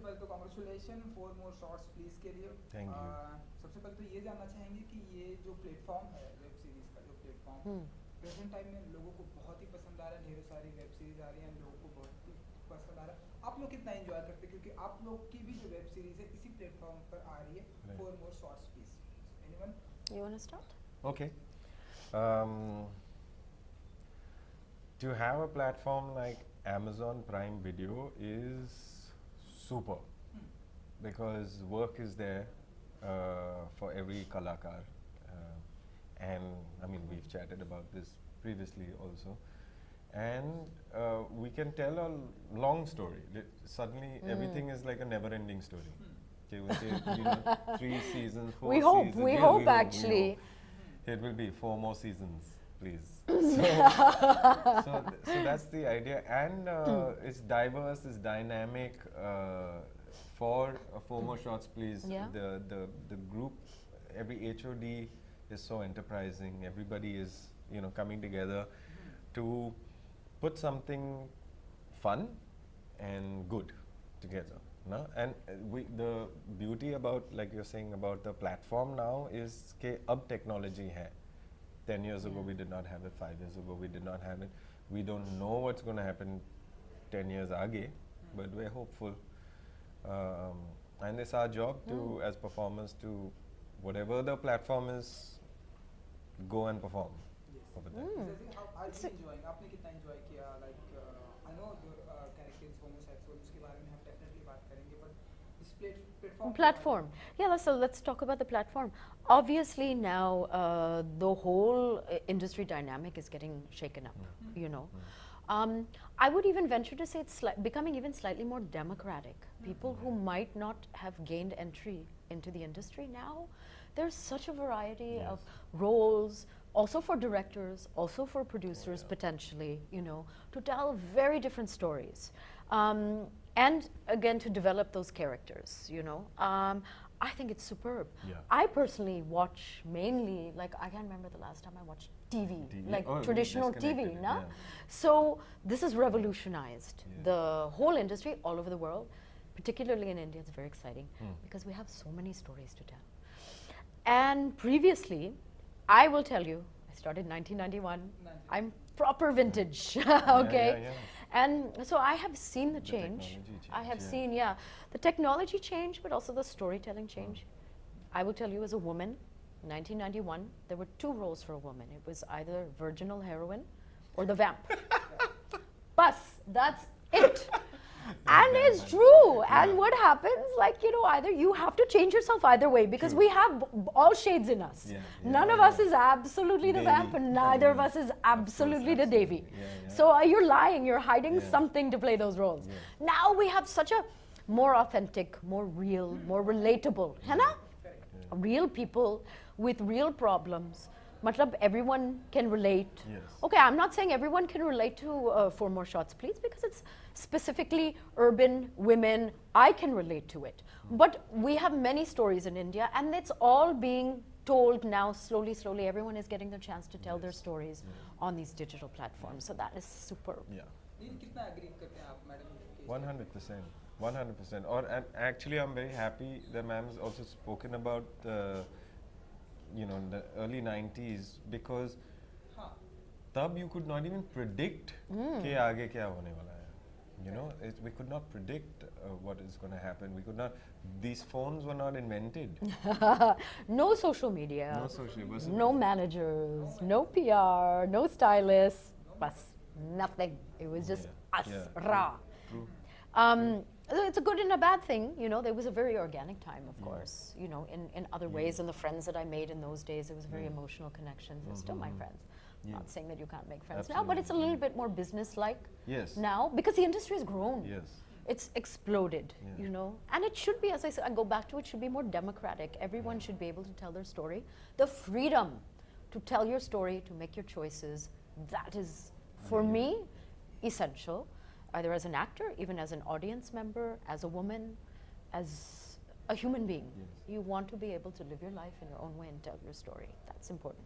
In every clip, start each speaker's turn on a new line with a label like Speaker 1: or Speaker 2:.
Speaker 1: पहले तो congratulation for more shorts please के लिए।
Speaker 2: Thank you.
Speaker 1: सबसे पहले तो ये जानना चाहेंगे कि ये जो प्लेटफॉर्म है वेब सीरीज का जो प्लेटफॉर्म प्रेजेंट टाइम में लोगों को बहुत ही पसंद आ रहा है, ढेरों सारी वेब सीरीज आ रही हैं, लोगों को बहुत ही पसंद आ रहा है। आप लोग कितना एंजॉय करते हैं, क्योंकि आप लोग की भी जो वेब सीरीज है इसी प्लेटफॉर्म पर आ रही है। For more shorts please, anyone
Speaker 3: You want to start?
Speaker 2: Okay. To have a platform like Amazon Prime Video is super because work is there for every kalakar, and I mean we've chatted about this previously also, and we can tell a long story. Suddenly everything is like a never-ending story. Okay, we'll say, 3 seasons, 4
Speaker 3: We hope,
Speaker 2: seasons.
Speaker 3: we
Speaker 2: Yeah,
Speaker 3: hope
Speaker 2: we
Speaker 3: actually.
Speaker 2: It will be 4 more seasons, please. So that's the idea, and it's diverse, it's dynamic. For 4 more shots, please.
Speaker 3: Yeah.
Speaker 2: The group, every HOD is so enterprising. Everybody is coming together to put something fun and good together. No? And the beauty about, like you're saying about the platform now, is कि अब technology है. 10 years ago we did not have it, 5 years ago we did not have it. We don't know what's going to happen 10 years आगे, but we're hopeful. And it's our job to, as performers, to whatever the platform is, go and perform over there.
Speaker 1: how are you enjoying? आपने कितना enjoy किया? Like I know your character is homosexual, उसके बारे में हम definitely बात करेंगे, but इस
Speaker 3: platform. Yeah, so let's talk about the platform. Obviously now the whole industry dynamic is getting shaken up, you know. I would even venture to say it's becoming even slightly more democratic. People who might not have gained entry into the industry now, there's such a variety of roles, also for directors, also for producers potentially, you know, to tell very different stories. And again, to develop those characters, you know. I think it's superb. I personally watch mainly, like I can't remember the last time I watched TV, like traditional TV, no? So this has revolutionized the whole industry all over the world, particularly in India. It's very exciting because we have so many stories to tell. And previously, I will tell you, I started in 1991. I'm proper vintage, okay? And so I have seen the change. I have seen, the technology change, but also the storytelling change. I will tell you, as a woman, 1991, there were 2 roles for a woman. It was either virginal heroine or the vamp. Bus, that's it. And it's true. And what happens, like, you know, either you have to change yourself either way, because we have all shades in us. None of us is absolutely the vamp, and neither of us is absolutely the Devi. So you're lying, you're hiding something to play those roles. Now we have such a more authentic, more real, more relatable, है ना? Real people with real problems. Matlab, everyone can relate. Okay, I'm not saying everyone can relate to 4 More Shots, Please, because it's specifically urban women. I can relate to it. But we have many stories in India, and it's all being told now slowly, slowly. Everyone is getting the chance to tell their stories on these digital platforms. So that is superb.
Speaker 2: 100%. 100%. And actually, I'm very happy that ma'am has also spoken about you know, the early 90s, because tab you could not even predict ke aage kya hone wala hai. You know, we could not predict what is going to happen. We could not. These phones were not invented.
Speaker 3: No social media.
Speaker 2: No social media.
Speaker 3: No managers. No PR. No stylists. Bas, nothing. It was just us. Raw. True. It's a good and a bad thing, you know. There was a very organic time, of course, you know, in other ways. And the friends that I made in those days, it was a very emotional connection. They're still my friends. Not saying that you can't make friends now, but it's a little bit more business-like now, because the industry has grown. It's exploded, you know. And it should be, as I said, I go back to it, should be more democratic. Everyone should be able to tell their story. The freedom to tell your story, to make your choices, that is, for me, essential. Either as an actor, even as an audience member, as a woman, as a human being. You want to be able to live your life in your own way and tell your story. That's important.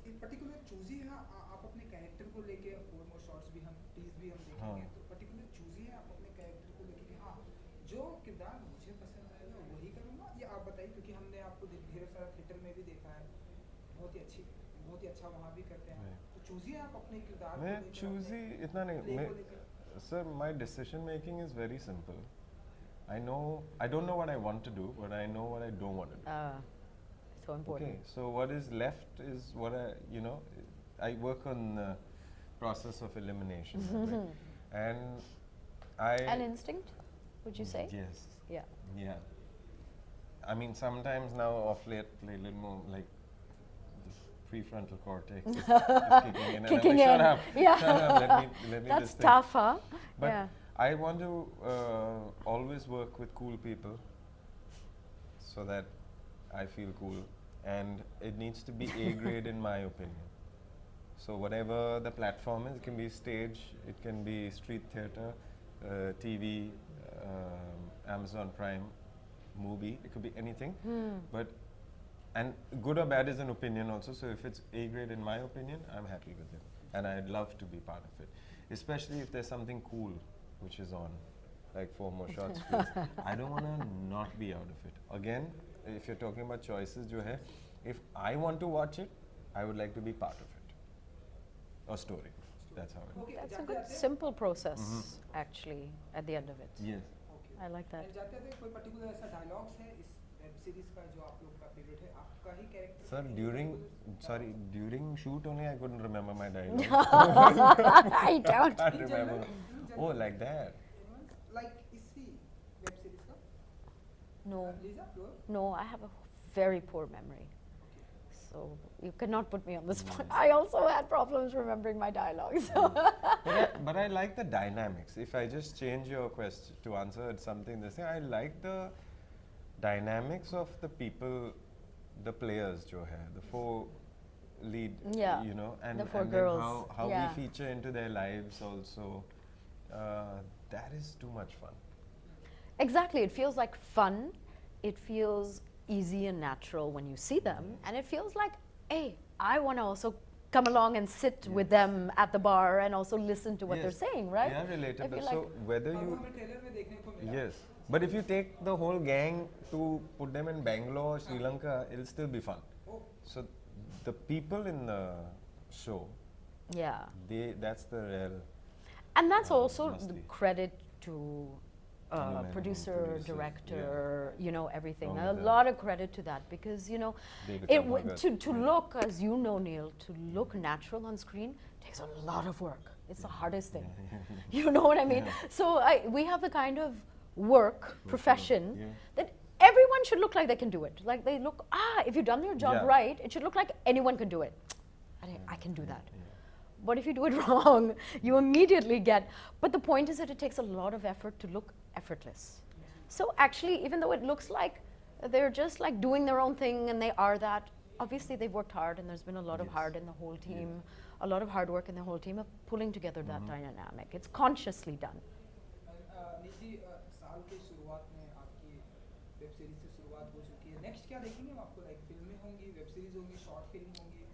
Speaker 1: In particular, choosy है आप अपने character को लेके 4 more shots भी हम tease भी हम देखेंगे, तो particular choosy है आप अपने character को लेके कि हाँ जो किरदार बहुत ही अच्छा वहाँ भी करते हैं, तो चूजी आप अपने किरदार को
Speaker 2: मैं
Speaker 1: लेकर,
Speaker 2: चूजी
Speaker 1: अपने
Speaker 2: इतना नहीं
Speaker 1: play
Speaker 2: मैं
Speaker 1: को लेकर?
Speaker 2: sir my decision making is very simple. I don't know what I want to do, but I know what I don't want to do.
Speaker 3: So important.
Speaker 2: Okay, so what is left is what I work on the process of elimination, right? And
Speaker 3: An instinct, would you say?
Speaker 2: Yes.
Speaker 3: Yeah.
Speaker 2: Yeah. I mean, sometimes now off late, a little more like the prefrontal cortex is kicking in.
Speaker 3: Kicking
Speaker 2: and I'm
Speaker 3: in.
Speaker 2: like, shut up,
Speaker 3: Yeah.
Speaker 2: shut up, let me
Speaker 3: That's
Speaker 2: just think.
Speaker 3: tough, huh?
Speaker 2: But
Speaker 3: yeah.
Speaker 2: I want to always work with cool people so that I feel cool. And it needs to be A grade in my opinion. So whatever the platform is, it can be stage, it can be street theatre, TV, Amazon Prime, movie, it could be anything. But and good or bad is an opinion also. So if it's A grade in my opinion, I'm happy with it, and I'd love to be part of it. Especially if there's something cool which is on, like 4 more short screens. I don't want to not be out of it. Again, if you're talking about choices, jo hai, if I want to watch it, I would like to be part of it. Or story. That's how it.
Speaker 1: Okay,
Speaker 3: That's a
Speaker 1: जाते
Speaker 3: good,
Speaker 1: जाते
Speaker 3: simple process, actually, at the end of it.
Speaker 2: Yes.
Speaker 1: Okay.
Speaker 3: I like that.
Speaker 1: And जाते जाते कोई particular ऐसा dialogues है इस web series का जो आप लोग का फेवरेट है, आपका ही character?
Speaker 2: Sir, during shoot only I couldn't remember my dialogue.
Speaker 3: I don't.
Speaker 2: Can't
Speaker 1: In
Speaker 2: remember.
Speaker 1: general,
Speaker 2: Oh, like that.
Speaker 1: like इसी वेब सीरीज का?
Speaker 3: No,
Speaker 1: Lisa, your?
Speaker 3: no, I have a very poor memory. So you cannot put me on the spot.
Speaker 2: Mm.
Speaker 3: I also had problems remembering my dialogues. So
Speaker 2: But I like the dynamics. If I just change your question to answer it something the same, I like the dynamics of the people, the players, jo hai, the 4 lead,
Speaker 3: Yeah,
Speaker 2: you know, and,
Speaker 3: the 4
Speaker 2: and
Speaker 3: girls,
Speaker 2: then how
Speaker 3: yeah.
Speaker 2: we feature into their lives also. That is too much fun.
Speaker 3: exactly, it feels like fun. It feels easy and natural when you see them, and it feels like, hey, I want to also come along and sit with them at the bar and also listen to what
Speaker 2: Yes.
Speaker 3: they're saying, right?
Speaker 2: Yeah,
Speaker 3: I
Speaker 2: relatable.
Speaker 3: feel
Speaker 2: So
Speaker 3: like
Speaker 2: whether
Speaker 1: और वो
Speaker 2: you
Speaker 1: हमें trailer में देखने को मिला।
Speaker 2: yes, but if you take the whole gang to put them in Bangalore, Sri Lanka, it'll still be fun.
Speaker 1: Oh,
Speaker 2: So the people in the show,
Speaker 3: yeah.
Speaker 2: that's the real.
Speaker 3: And that's also
Speaker 2: must
Speaker 3: the
Speaker 2: be.
Speaker 3: credit to
Speaker 2: Women,
Speaker 3: producer,
Speaker 2: producer,
Speaker 3: director, you know, everything.
Speaker 2: Along
Speaker 3: A
Speaker 2: with
Speaker 3: lot of credit to that because, you know,
Speaker 2: David
Speaker 3: it
Speaker 2: Attenborough.
Speaker 3: to look, as you know, Neil, to look natural on screen takes a lot of work. It's the hardest thing. You know what I mean?
Speaker 2: Yeah.
Speaker 3: So we have the kind of work, profession,
Speaker 2: yeah.
Speaker 3: that everyone should look like they can do it. Like they look, if you've done your job
Speaker 2: Yeah.
Speaker 3: right, it should look like anyone can do it. I can do that.
Speaker 2: Yeah.
Speaker 3: But if you do it wrong, you immediately get. But the point is that it takes a lot of effort to look effortless. So actually, even though it looks like they're just like doing their own thing and they are that, obviously they've worked hard and there's been a lot of
Speaker 2: Yes.
Speaker 3: hard in the whole team, a lot of hard work in the whole team of pulling together that dynamic. It's consciously done.
Speaker 1: निजी साल की शुरुआत में आपकी web series से शुरुआत हो चुकी है। नेक्स्ट क्या देखेंगे हम आपको? लाइक फिल्में होंगी, वेब सीरीज होंगी, शॉर्ट फिल्म होंगी,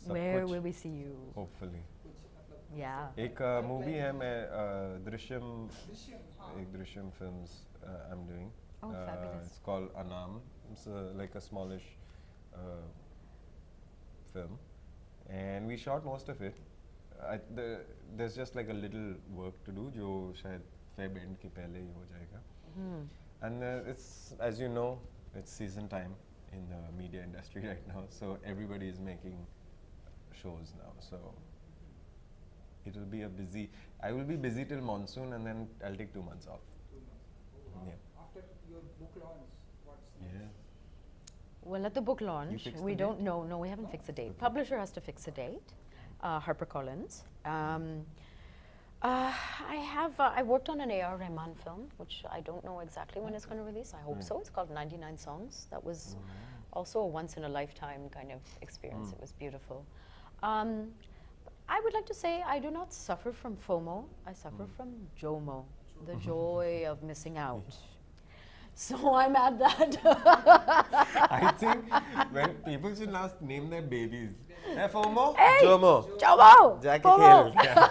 Speaker 2: सब
Speaker 3: Where
Speaker 2: कुछ,
Speaker 3: will we see you?
Speaker 2: hopefully.
Speaker 1: कुछ मतलब?
Speaker 3: Yeah.
Speaker 2: एक मूवी है मैं दृश्यम
Speaker 1: दृश्यम, हाँ।
Speaker 2: एक Drishyam films I'm doing.
Speaker 3: Oh, fabulous.
Speaker 2: It's called Anam. It's like a smallish film, and we shot most of it. There's just like a little work to do, जो शायद Feb end के पहले ही हो जाएगा. And it's, as you know, it's season time in the media industry right now, so everybody is making shows now. So it will be a busy. I will be busy till monsoon, and then I'll take 2 months off.
Speaker 1: 2 months. Oh, wow.
Speaker 2: Yeah.
Speaker 1: After your book launch, what's next?
Speaker 2: Yeah.
Speaker 3: Well, at the book launch,
Speaker 2: fixed
Speaker 3: we
Speaker 2: the
Speaker 3: don't
Speaker 2: date?
Speaker 3: know. No, we haven't fixed a date. Publisher has to fix a date. HarperCollins. I worked on an A.R. Rahman film, which I don't know exactly when it's going to release. I hope so. It's called 99 Songs. That was also a once-in-a-lifetime kind of experience. It was beautiful. I would like to say I do not suffer from FOMO. I suffer from JOMO, the joy of missing out. So I'm at that.
Speaker 2: I think when people should now name their babies. Hey, FOMO?
Speaker 3: Hey!
Speaker 2: JOMO.
Speaker 3: JOMO!
Speaker 2: Jacky
Speaker 3: FOMO!
Speaker 2: Kale. Yeah.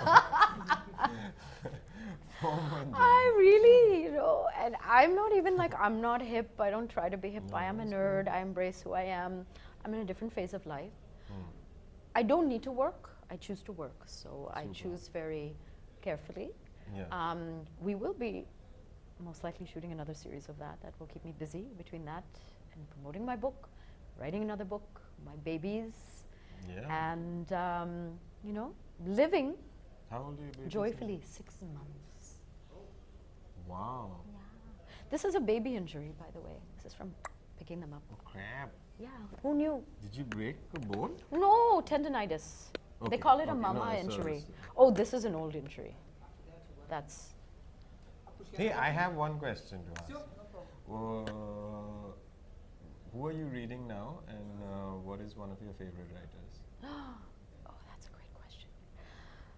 Speaker 2: FOMO and JOMO.
Speaker 3: I really, you know, and I'm not even like, I'm not hip. I don't try to be hip. I am a nerd. I embrace who I am. I'm in a different phase of life. I don't need to work. I choose to work. So I
Speaker 2: Super.
Speaker 3: choose very carefully.
Speaker 2: Yeah.
Speaker 3: We will be most likely shooting another series of that. That will keep me busy between that and promoting my book, writing another book, my babies,
Speaker 2: Yeah.
Speaker 3: and you know, living
Speaker 2: How old are your babies?
Speaker 3: joyfully. 6 months.
Speaker 2: Wow.
Speaker 3: Yeah. This is a baby injury, by the way. This is from picking them up.
Speaker 2: Oh, crap.
Speaker 3: Yeah. Who knew?
Speaker 2: Did you break a bone?
Speaker 3: No, tendonitis. They
Speaker 2: Okay,
Speaker 3: call it a
Speaker 2: okay,
Speaker 3: mama
Speaker 2: no, I saw
Speaker 3: injury.
Speaker 2: this.
Speaker 3: Oh, this is an old injury. That's.
Speaker 2: Hey, I have one question to ask.
Speaker 1: Sure, no problem.
Speaker 2: Who are you reading now, and what is one of your favorite writers?
Speaker 3: Oh, that's a great question.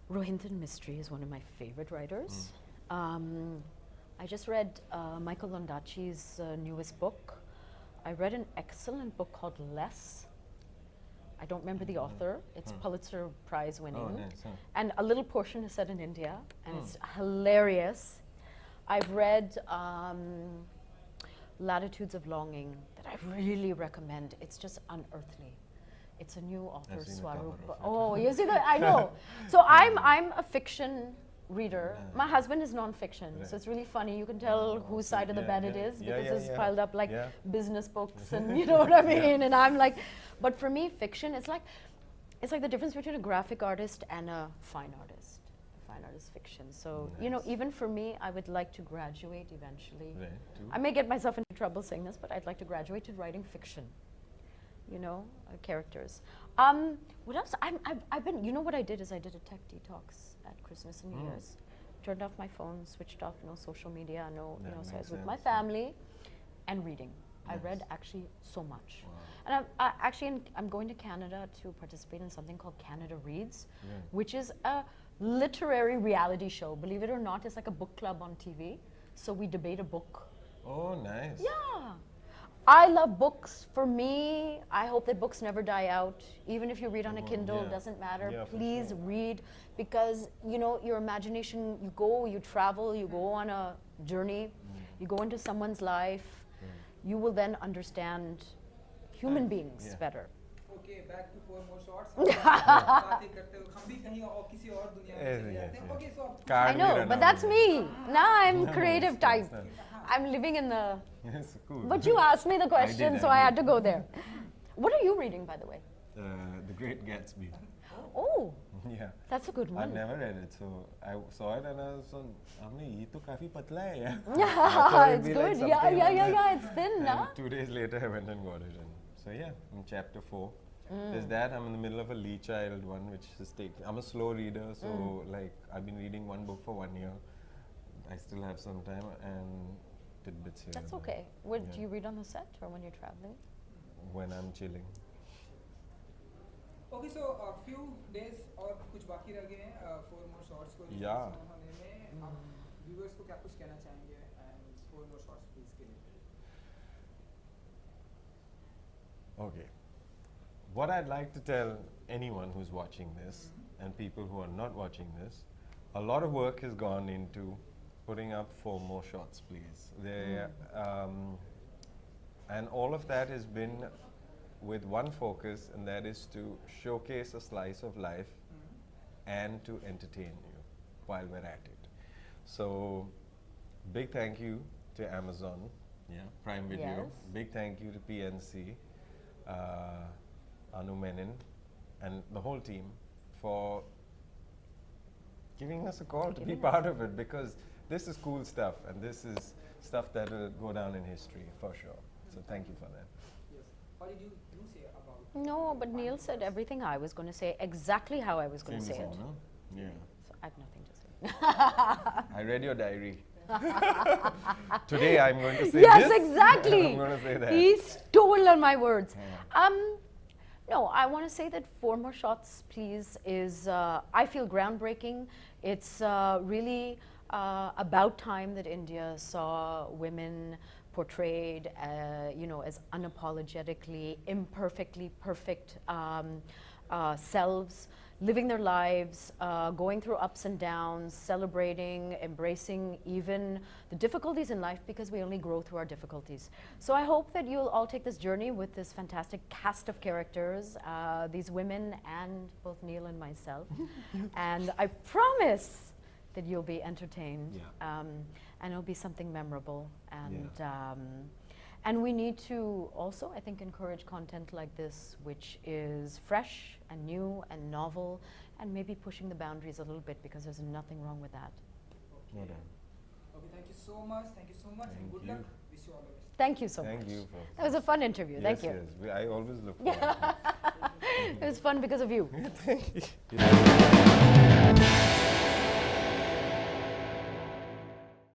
Speaker 3: Rohinthan Mistry is one of my favorite writers. I just read Michael Ondaatje's newest book. I read an excellent book called Less. I don't remember the author. It's Pulitzer Prize winning.
Speaker 2: Oh, nice. Huh.
Speaker 3: And a little portion is set in India, and it's hilarious. I've read Latitudes of Longing that I really recommend. It's just unearthly. It's a new author,
Speaker 2: I've seen the cover
Speaker 3: Swaroop.
Speaker 2: of it.
Speaker 3: Oh, you see that? I know. So I'm a fiction reader.
Speaker 2: Yeah.
Speaker 3: My husband is non-fiction,
Speaker 2: Right.
Speaker 3: so it's really funny. You can tell whose side of the
Speaker 2: Yeah,
Speaker 3: bed
Speaker 2: yeah.
Speaker 3: it is
Speaker 2: Yeah,
Speaker 3: because
Speaker 2: yeah,
Speaker 3: it's
Speaker 2: yeah.
Speaker 3: piled up like
Speaker 2: Yeah.
Speaker 3: business books and you know what I mean. And I'm like, but for me, fiction it's like the difference between a graphic artist and a fine artist. A fine artist fiction. So you know,
Speaker 2: Nice.
Speaker 3: even for me, I would like to graduate eventually.
Speaker 2: Right. Too.
Speaker 3: I may get myself into trouble saying this, but I'd like to graduate to writing fiction. You know, characters. What else? I've been. You know what I did is I did a tech detox at Christmas and New Year's. Turned off my phone, switched off no social media, no.
Speaker 2: That
Speaker 3: You know, so I was
Speaker 2: makes
Speaker 3: with my
Speaker 2: sense, yeah.
Speaker 3: family, and reading. I
Speaker 2: Nice.
Speaker 3: read actually so much.
Speaker 2: Wow.
Speaker 3: And I'm going to Canada to participate in something called Canada Reads,
Speaker 2: Yeah.
Speaker 3: which is a literary reality show. Believe it or not, it's like a book club on TV. So we debate a book.
Speaker 2: Oh, nice.
Speaker 3: Yeah. I love books. For me, I hope that books never die out. Even if you read on a
Speaker 2: Well,
Speaker 3: Kindle,
Speaker 2: yeah.
Speaker 3: doesn't matter.
Speaker 2: Yeah, for
Speaker 3: Please
Speaker 2: sure.
Speaker 3: read because you know your imagination. You go, you travel, you go on a journey, you go into someone's life. You will then understand human beings
Speaker 2: Yeah.
Speaker 3: better.
Speaker 1: Okay, back to 4 more shots. बातें करते हो, हम भी कहीं और किसी और दुनिया में चले जाते हैं. Okay, so अब
Speaker 2: Card
Speaker 3: I
Speaker 2: भी
Speaker 3: know,
Speaker 2: रहना
Speaker 3: but that's
Speaker 2: होगा.
Speaker 3: me. Now I'm
Speaker 2: No,
Speaker 3: creative
Speaker 2: it's
Speaker 3: type.
Speaker 2: not.
Speaker 3: I'm living in the.
Speaker 2: Yes, cool.
Speaker 3: But you asked me the question,
Speaker 2: did,
Speaker 3: so
Speaker 2: I
Speaker 3: I
Speaker 2: did.
Speaker 3: had to go there. What are you reading, by the way?
Speaker 2: The Great Gatsby.
Speaker 3: Oh,
Speaker 2: Yeah.
Speaker 3: that's a good
Speaker 2: I've
Speaker 3: one.
Speaker 2: never read it, so I saw it and I was on. हमने ये तो काफी पतला है यार. I
Speaker 3: Yeah,
Speaker 2: thought it'd
Speaker 3: it's
Speaker 2: be
Speaker 3: good.
Speaker 2: like
Speaker 3: Yeah,
Speaker 2: something
Speaker 3: yeah,
Speaker 2: like
Speaker 3: yeah,
Speaker 2: that.
Speaker 3: yeah. It's thin,
Speaker 2: And
Speaker 3: nah?
Speaker 2: 2 days later, I went and got it. And so yeah, I'm chapter 4. There's that. I'm in the middle of a Lee Child one, which is I'm a slow reader, so like I've been reading one book for 1 year. I still have some time and tidbits here.
Speaker 3: That's
Speaker 2: and
Speaker 3: okay.
Speaker 2: there.
Speaker 3: What,
Speaker 2: Yeah.
Speaker 3: do you read on the set or when you're traveling?
Speaker 2: When I'm chilling.
Speaker 1: Okay, so a few days और कुछ बाकी रह गए हैं 4 more shots को release
Speaker 2: Yeah.
Speaker 1: होने में. आप viewers को क्या कुछ कहना चाहेंगे and 4 more shots please के लिए.
Speaker 2: Okay. What I'd like to tell anyone who's watching this and people who are not watching this, a lot of work has gone into putting up 4 more shots, please. And all of that has been with one focus, and that is to showcase a slice of life and to entertain you while we're at it. So, big thank you to Amazon, Prime Video.
Speaker 3: Yes.
Speaker 2: Big thank you to PNC, Anu Menon, and the whole team for giving us a call to be part of it, because this is cool stuff and this is stuff that will go down in history for sure. So thank you for that.
Speaker 1: Yes. What did you say about?
Speaker 3: No, but Neil said everything I was going to say, exactly how I was going to
Speaker 2: Same
Speaker 3: say
Speaker 2: as
Speaker 3: it.
Speaker 2: all, huh? Yeah.
Speaker 3: So I have nothing to say.
Speaker 2: I read your diary. Today I'm going to say
Speaker 3: Yes,
Speaker 2: this.
Speaker 3: exactly.
Speaker 2: I'm going to say that.
Speaker 3: He stole on my words.
Speaker 2: Yeah.
Speaker 3: No, I want to say that 4 more shots, please, is I feel groundbreaking. It's really about time that India saw women portrayed, as unapologetically, imperfectly perfect selves. living their lives, going through ups and downs, celebrating, embracing even the difficulties in life, because we only grow through our difficulties. So I hope that you'll all take this journey with this fantastic cast of characters, these women and both Neil and myself. And I promise that you'll be entertained, and it'll be something memorable. And we need to also, I think, encourage content like this, which is fresh and new and novel, and maybe pushing the boundaries a little bit, because there's nothing wrong with that.
Speaker 1: Okay.
Speaker 2: No doubt.
Speaker 1: Okay, thank you so much. Thank you so much, and good luck. Wish you all the best.
Speaker 3: Thank you so much.
Speaker 2: Thank you.
Speaker 3: That was a fun interview.
Speaker 2: Yes,
Speaker 3: Thank you.
Speaker 2: yes. I always look forward to it.
Speaker 3: It was fun because of you.
Speaker 2: Thank you.